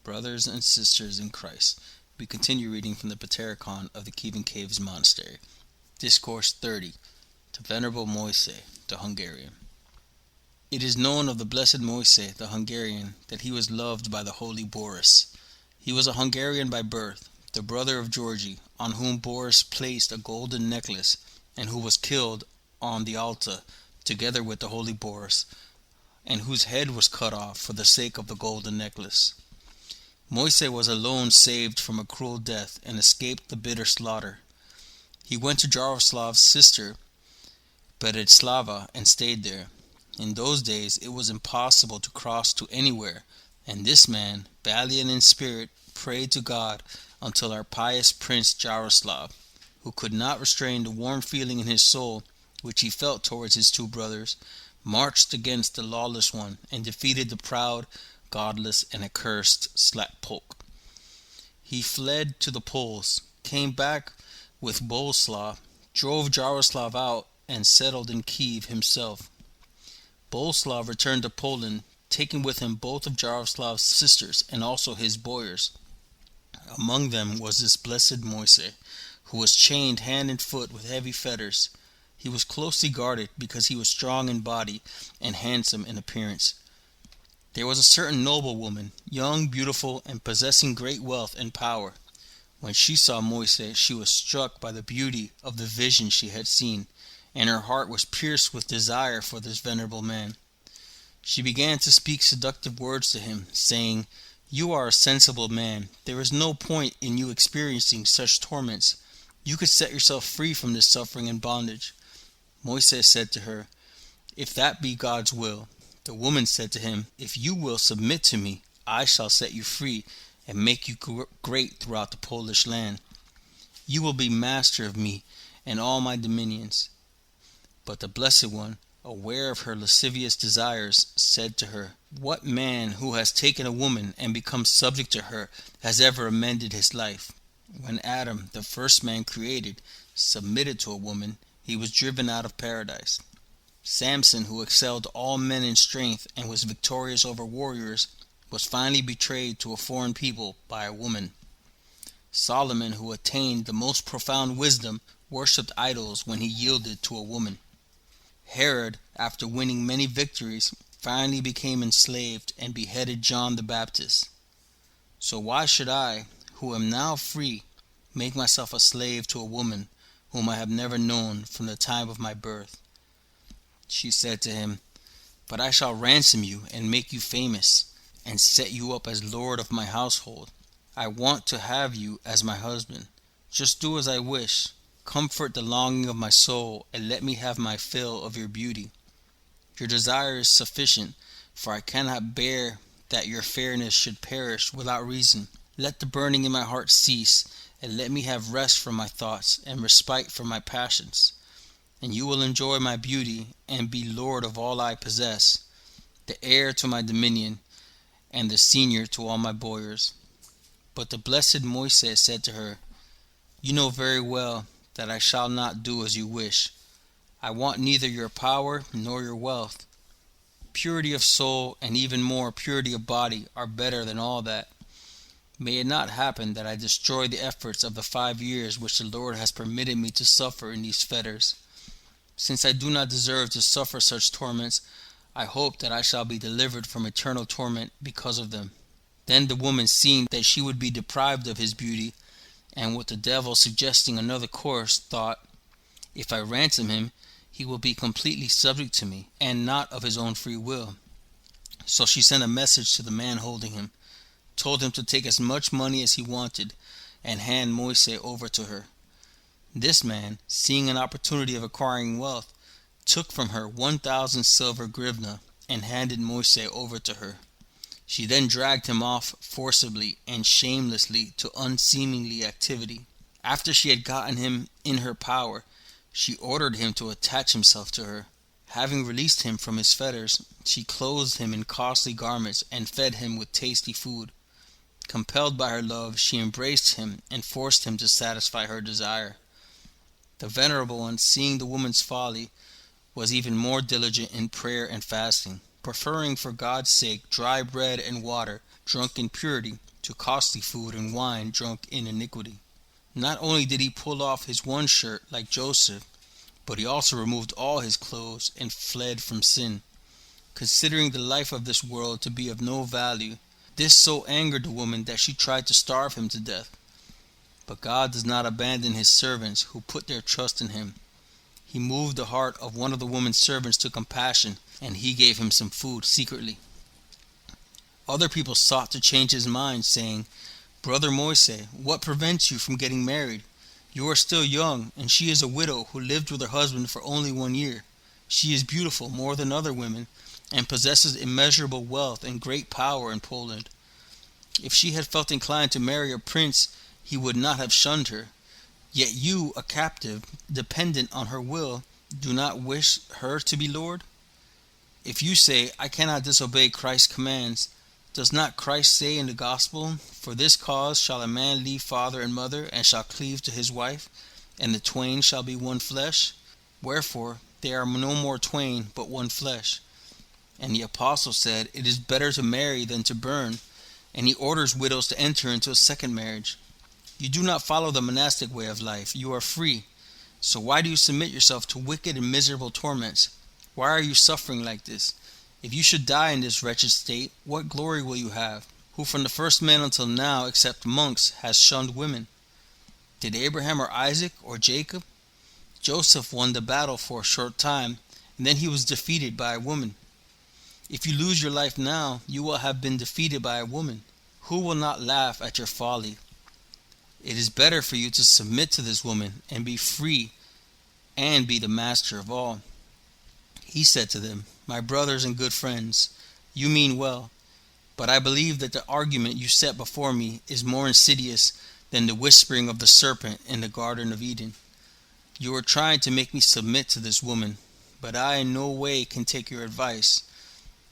Brothers and sisters in Christ, we continue reading from the Paterikon of the Kiev Caves Monastery. Discourse 30, to Venerable Moise, the Hungarian. It is known of the blessed Moise, the Hungarian, that he was loved by the holy Boris. He was a Hungarian by birth, the brother of Georgy, on whom Boris placed a golden necklace, and who was killed on the altar together with the holy Boris, and whose head was cut off for the sake of the golden necklace. Moise was alone saved from a cruel death and escaped the bitter slaughter. He went to Jaroslav's sister, Paterikon, and stayed there. In those days it was impossible to cross to anywhere, and this man, valiant in spirit, prayed to God until our pious Prince Jaroslav, who could not restrain the warm feeling in his soul which he felt towards his two brothers, marched against the lawless one and defeated the proud, godless, and accursed Slatpolk. He fled to the Poles, came back with Boleslav, drove Jaroslav out, and settled in Kiev himself. Boleslav returned to Poland, taking with him both of Jaroslav's sisters and also his boyars. Among them was this blessed Moise, who was chained hand and foot with heavy fetters. He was closely guarded because he was strong in body and handsome in appearance. There was a certain noblewoman, young, beautiful, and possessing great wealth and power. When she saw Moise, she was struck by the beauty of the vision she had seen, and her heart was pierced with desire for this venerable man. She began to speak seductive words to him, saying, "You are a sensible man. There is no point in you experiencing such torments. You could set yourself free from this suffering and bondage." Moise said to her, "If that be God's will." The woman said to him, "If you will submit to me, I shall set you free and make you great throughout the Polish land. You will be master of me and all my dominions." But the Blessed One, aware of her lascivious desires, said to her, "What man who has taken a woman and become subject to her has ever amended his life? When Adam, the first man created, submitted to a woman, he was driven out of paradise. Samson, who excelled all men in strength and was victorious over warriors, was finally betrayed to a foreign people by a woman. Solomon, who attained the most profound wisdom, worshipped idols when he yielded to a woman. Herod, after winning many victories, finally became enslaved and beheaded John the Baptist. So why should I, who am now free, make myself a slave to a woman whom I have never known from the time of my birth?" She said to him, "But I shall ransom you and make you famous, and set you up as lord of my household. I want to have you as my husband. Just do as I wish. Comfort the longing of my soul, and let me have my fill of your beauty. Your desire is sufficient, for I cannot bear that your fairness should perish without reason. Let the burning in my heart cease, and let me have rest from my thoughts and respite from my passions. And you will enjoy my beauty and be lord of all I possess, the heir to my dominion, and the senior to all my boyars." But the blessed Moise said to her, "You know very well that I shall not do as you wish. I want neither your power nor your wealth. Purity of soul and even more purity of body are better than all that. May it not happen that I destroy the efforts of the 5 years which the Lord has permitted me to suffer in these fetters. Since I do not deserve to suffer such torments, I hope that I shall be delivered from eternal torment because of them." Then the woman, seeing that she would be deprived of his beauty, and with the devil suggesting another course, thought, "If I ransom him, he will be completely subject to me, and not of his own free will." So she sent a message to the man holding him, told him to take as much money as he wanted, and hand Moise over to her. This man, seeing an opportunity of acquiring wealth, took from her 1,000 silver grivna and handed Moise over to her. She then dragged him off forcibly and shamelessly to unseemly activity. After she had gotten him in her power, she ordered him to attach himself to her. Having released him from his fetters, she clothed him in costly garments and fed him with tasty food. Compelled by her love, she embraced him and forced him to satisfy her desire. The Venerable One, seeing the woman's folly, was even more diligent in prayer and fasting, preferring for God's sake dry bread and water drunk in purity to costly food and wine drunk in iniquity. Not only did he pull off his one shirt like Joseph, but he also removed all his clothes and fled from sin, considering the life of this world to be of no value. This so angered the woman that she tried to starve him to death. But God does not abandon his servants who put their trust in him. He moved the heart of one of the woman's servants to compassion, and he gave him some food secretly. Other people sought to change his mind, saying, "Brother Moise, what prevents you from getting married? You are still young, and she is a widow who lived with her husband for only 1 year. She is beautiful more than other women, and possesses immeasurable wealth and great power in Poland. If she had felt inclined to marry a prince, he would not have shunned her. Yet you, a captive, dependent on her will, do not wish her to be Lord? If you say, 'I cannot disobey Christ's commands,' does not Christ say in the gospel, 'For this cause shall a man leave father and mother, and shall cleave to his wife, and the twain shall be one flesh? Wherefore they are no more twain, but one flesh.' And the apostle said, 'It is better to marry than to burn,' and he orders widows to enter into a second marriage. You do not follow the monastic way of life. You are free. So why do you submit yourself to wicked and miserable torments? Why are you suffering like this? If you should die in this wretched state, what glory will you have, who from the first man until now, except monks, has shunned women? Did Abraham or Isaac or Jacob? Joseph won the battle for a short time, and then he was defeated by a woman. If you lose your life now, you will have been defeated by a woman. Who will not laugh at your folly? It is better for you to submit to this woman and be free and be the master of all." He said to them, "My brothers and good friends, you mean well, but I believe that the argument you set before me is more insidious than the whispering of the serpent in the Garden of Eden. You are trying to make me submit to this woman, but I in no way can take your advice.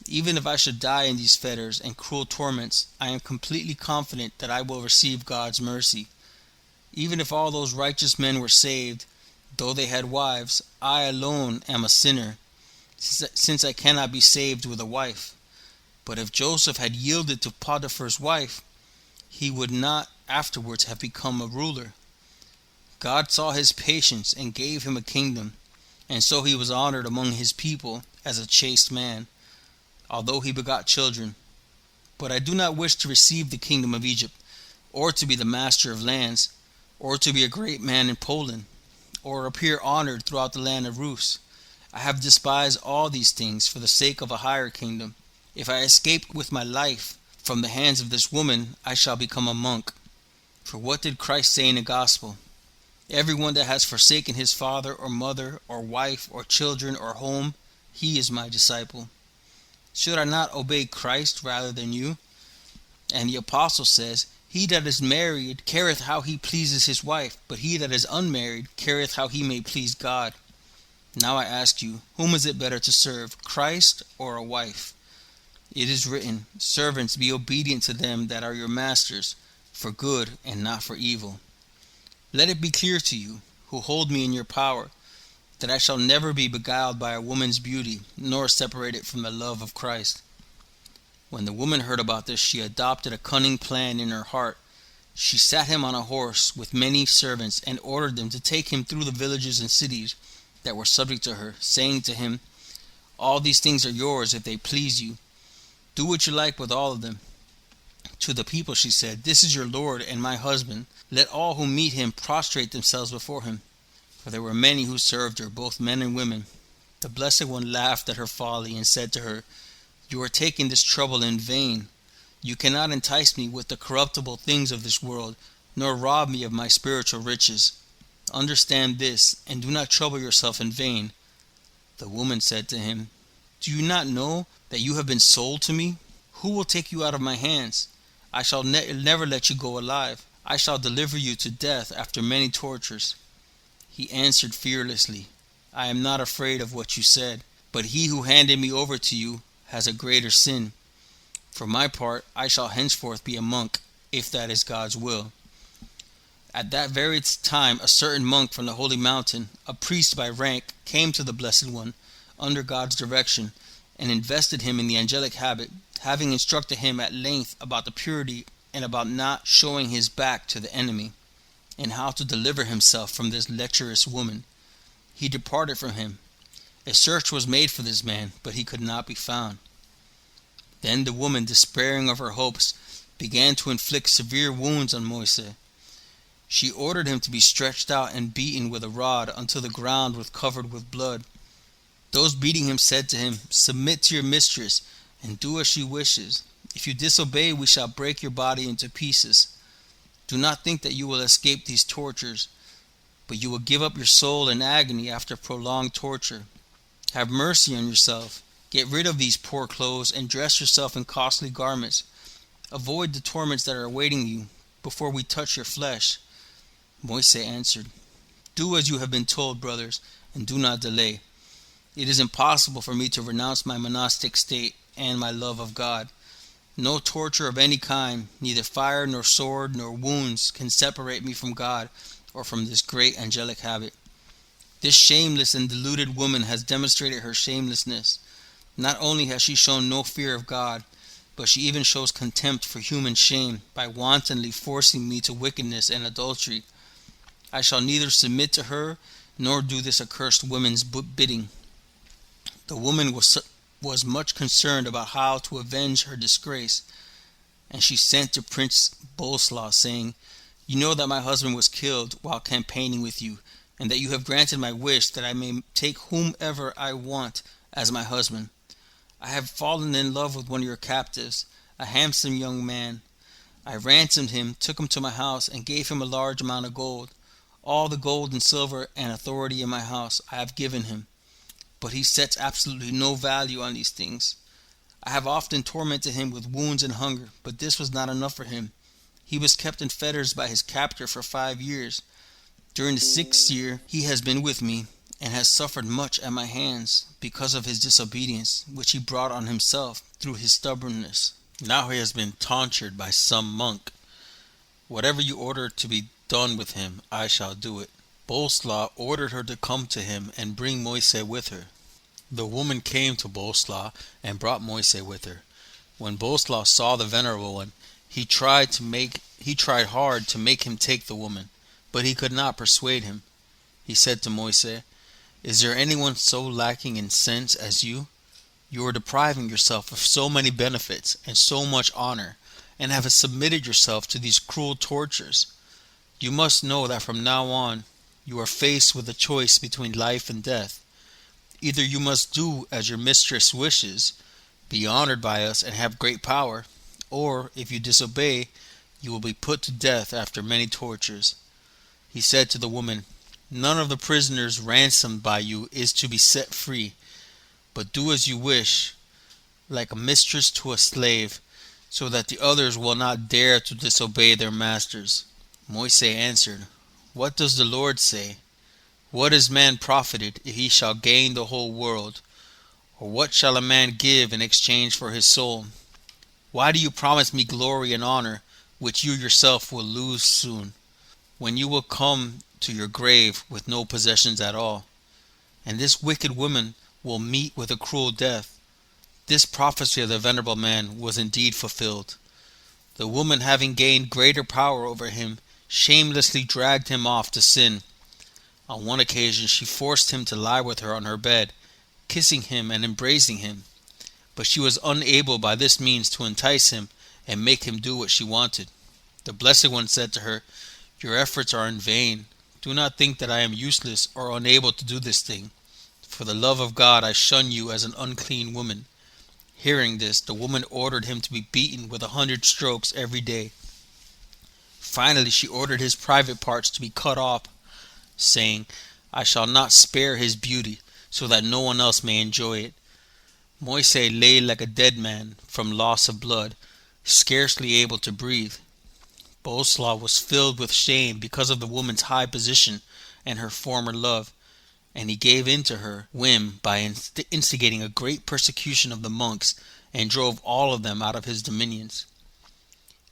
Even if I should die in these fetters and cruel torments, I am completely confident that I will receive God's mercy. Even if all those righteous men were saved, though they had wives, I alone am a sinner, since I cannot be saved with a wife. But if Joseph had yielded to Potiphar's wife, he would not afterwards have become a ruler. God saw his patience and gave him a kingdom, and so he was honored among his people as a chaste man, although he begot children. But I do not wish to receive the kingdom of Egypt, or to be the master of lands, or to be a great man in Poland, or appear honored throughout the land of Rus. I have despised all these things for the sake of a higher kingdom. If I escape with my life from the hands of this woman, I shall become a monk. For what did Christ say in the gospel? Everyone that has forsaken his father or mother or wife or children or home, he is my disciple. Should I not obey Christ rather than you? And the apostle says, 'He that is married careth how he pleases his wife, but he that is unmarried careth how he may please God.' Now I ask you, whom is it better to serve, Christ or a wife? It is written, 'Servants, be obedient to them that are your masters, for good and not for evil.' Let it be clear to you, who hold me in your power, that I shall never be beguiled by a woman's beauty, nor separated from the love of Christ." When the woman heard about this, she adopted a cunning plan in her heart. She sat him on a horse with many servants, and ordered them to take him through the villages and cities that were subject to her, saying to him, "All these things are yours if they please you. Do what you like with all of them." To the people she said, "This is your Lord and my husband. Let all who meet him prostrate themselves before him." For there were many who served her, both men and women. The Blessed One laughed at her folly and said to her, "You are taking this trouble in vain. You cannot entice me with the corruptible things of this world, nor rob me of my spiritual riches. Understand this, and do not trouble yourself in vain." The woman said to him, "Do you not know that you have been sold to me? Who will take you out of my hands? I shall never let you go alive. I shall deliver you to death after many tortures." He answered fearlessly, "I am not afraid of what you said, but he who handed me over to you has a greater sin. For my part, I shall henceforth be a monk, if that is God's will." At that very time a certain monk from the holy mountain, a priest by rank, came to the Blessed One, under God's direction, and invested him in the angelic habit, having instructed him at length about the purity and about not showing his back to the enemy, and how to deliver himself from this lecherous woman. He departed from him. A search was made for this man, but he could not be found. Then the woman, despairing of her hopes, began to inflict severe wounds on Moise. She ordered him to be stretched out and beaten with a rod until the ground was covered with blood. Those beating him said to him, "Submit to your mistress, and do as she wishes. If you disobey, we shall break your body into pieces. Do not think that you will escape these tortures, but you will give up your soul in agony after prolonged torture. Have mercy on yourself. Get rid of these poor clothes and dress yourself in costly garments. Avoid the torments that are awaiting you before we touch your flesh." Moise answered, "Do as you have been told, brothers, and do not delay. It is impossible for me to renounce my monastic state and my love of God. No torture of any kind, neither fire nor sword nor wounds, can separate me from God or from this great angelic habit. This shameless and deluded woman has demonstrated her shamelessness. Not only has she shown no fear of God, but she even shows contempt for human shame by wantonly forcing me to wickedness and adultery. I shall neither submit to her nor do this accursed woman's bidding." The woman was much concerned about how to avenge her disgrace, and she sent to Prince Boleslaw, saying, "You know that my husband was killed while campaigning with you, and that you have granted my wish that I may take whomever I want as my husband. I have fallen in love with one of your captives, a handsome young man. I ransomed him, took him to my house, and gave him a large amount of gold. All the gold and silver and authority in my house I have given him, but he sets absolutely no value on these things. I have often tormented him with wounds and hunger, but this was not enough for him. He was kept in fetters by his captor for 5 years. During the 6th year he has been with me, and has suffered much at my hands because of his disobedience, which he brought on himself through his stubbornness. Now he has been tonsured by some monk. Whatever you order to be done with him, I shall do it." Boleslaw ordered her to come to him and bring Moise with her. The woman came to Boleslaw and brought Moise with her. When Boleslaw saw the venerable one, he tried hard to make him take the woman, but he could not persuade him. He said to Moise, "Is there anyone so lacking in sense as you? You are depriving yourself of so many benefits and so much honor, and have submitted yourself to these cruel tortures. You must know that from now on you are faced with a choice between life and death. Either you must do as your mistress wishes, be honored by us and have great power, or if you disobey, you will be put to death after many tortures." He said to the woman, "None of the prisoners ransomed by you is to be set free, but do as you wish, like a mistress to a slave, so that the others will not dare to disobey their masters." Moise answered, "What does the Lord say? What is man profited if he shall gain the whole world? Or what shall a man give in exchange for his soul? Why do you promise me glory and honor, which you yourself will lose soon, when you will come to your grave with no possessions at all? And this wicked woman will meet with a cruel death." This prophecy of the venerable man was indeed fulfilled. The woman, having gained greater power over him, shamelessly dragged him off to sin. On one occasion she forced him to lie with her on her bed, kissing him and embracing him, but she was unable by this means to entice him and make him do what she wanted. The Blessed One said to her, "Your efforts are in vain. Do not think that I am useless or unable to do this thing. For the love of God I shun you as an unclean woman." Hearing this, the woman ordered him to be beaten with 100 strokes every day. Finally she ordered his private parts to be cut off, saying, "I shall not spare his beauty, so that no one else may enjoy it." Moise lay like a dead man from loss of blood, scarcely able to breathe. Boleslaw was filled with shame because of the woman's high position and her former love, and he gave in to her whim by instigating a great persecution of the monks, and drove all of them out of his dominions.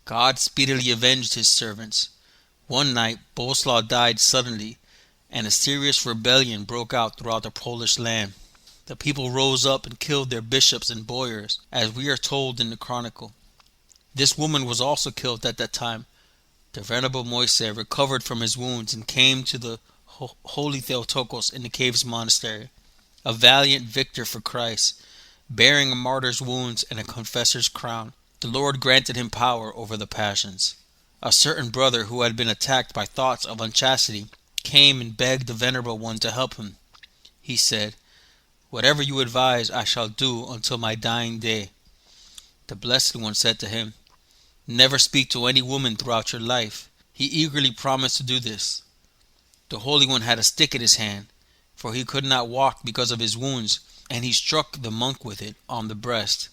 God speedily avenged his servants. One night Boleslaw died suddenly, and a serious rebellion broke out throughout the Polish land. The people rose up and killed their bishops and boyars, as we are told in the chronicle. This woman was also killed at that time. The venerable Moise recovered from his wounds and came to the holy Theotokos in the Caves Monastery, a valiant victor for Christ, bearing a martyr's wounds and a confessor's crown. The Lord granted him power over the passions. A certain brother who had been attacked by thoughts of unchastity came and begged the venerable one to help him. He said, "Whatever you advise I shall do until my dying day." The Blessed One said to him, "Never speak to any woman throughout your life." He eagerly promised to do this. The Holy One had a stick in his hand, for he could not walk because of his wounds, and he struck the monk with it on the breast.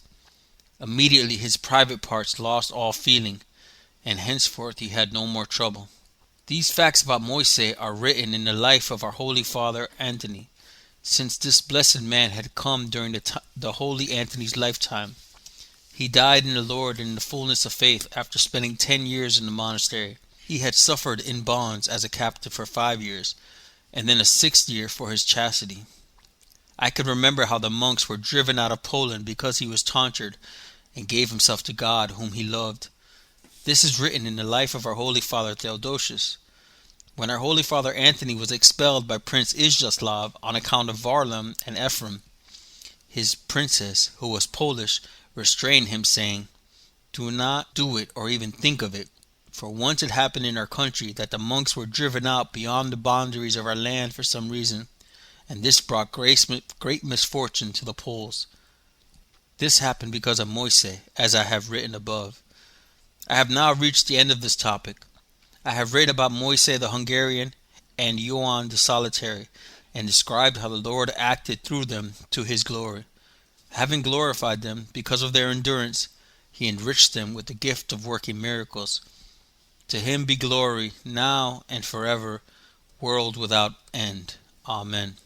Immediately his private parts lost all feeling, and henceforth he had no more trouble. These facts about Moise are written in the life of our Holy Father Antony, since this blessed man had come during the Holy Antony's lifetime. He died in the Lord in the fullness of faith after spending 10 years in the monastery. He had suffered in bonds as a captive for 5 years, and then a 6th year for his chastity. I can remember how the monks were driven out of Poland because he was tonsured and gave himself to God whom he loved. This is written in the life of our Holy Father Theodosius. When our Holy Father Antony was expelled by Prince Izyaslav on account of Varlam and Ephraim, his princess, who was Polish, restrained him, saying, "Do not do it or even think of it." For once it happened in our country that the monks were driven out beyond the boundaries of our land for some reason, and this brought great misfortune to the Poles. This happened because of Moise, as I have written above. I have now reached the end of this topic. I have written about Moise the Hungarian and Ioan the Solitary, and described how the Lord acted through them to his glory. Having glorified them because of their endurance, he enriched them with the gift of working miracles. To him be glory, now and forever, world without end. Amen.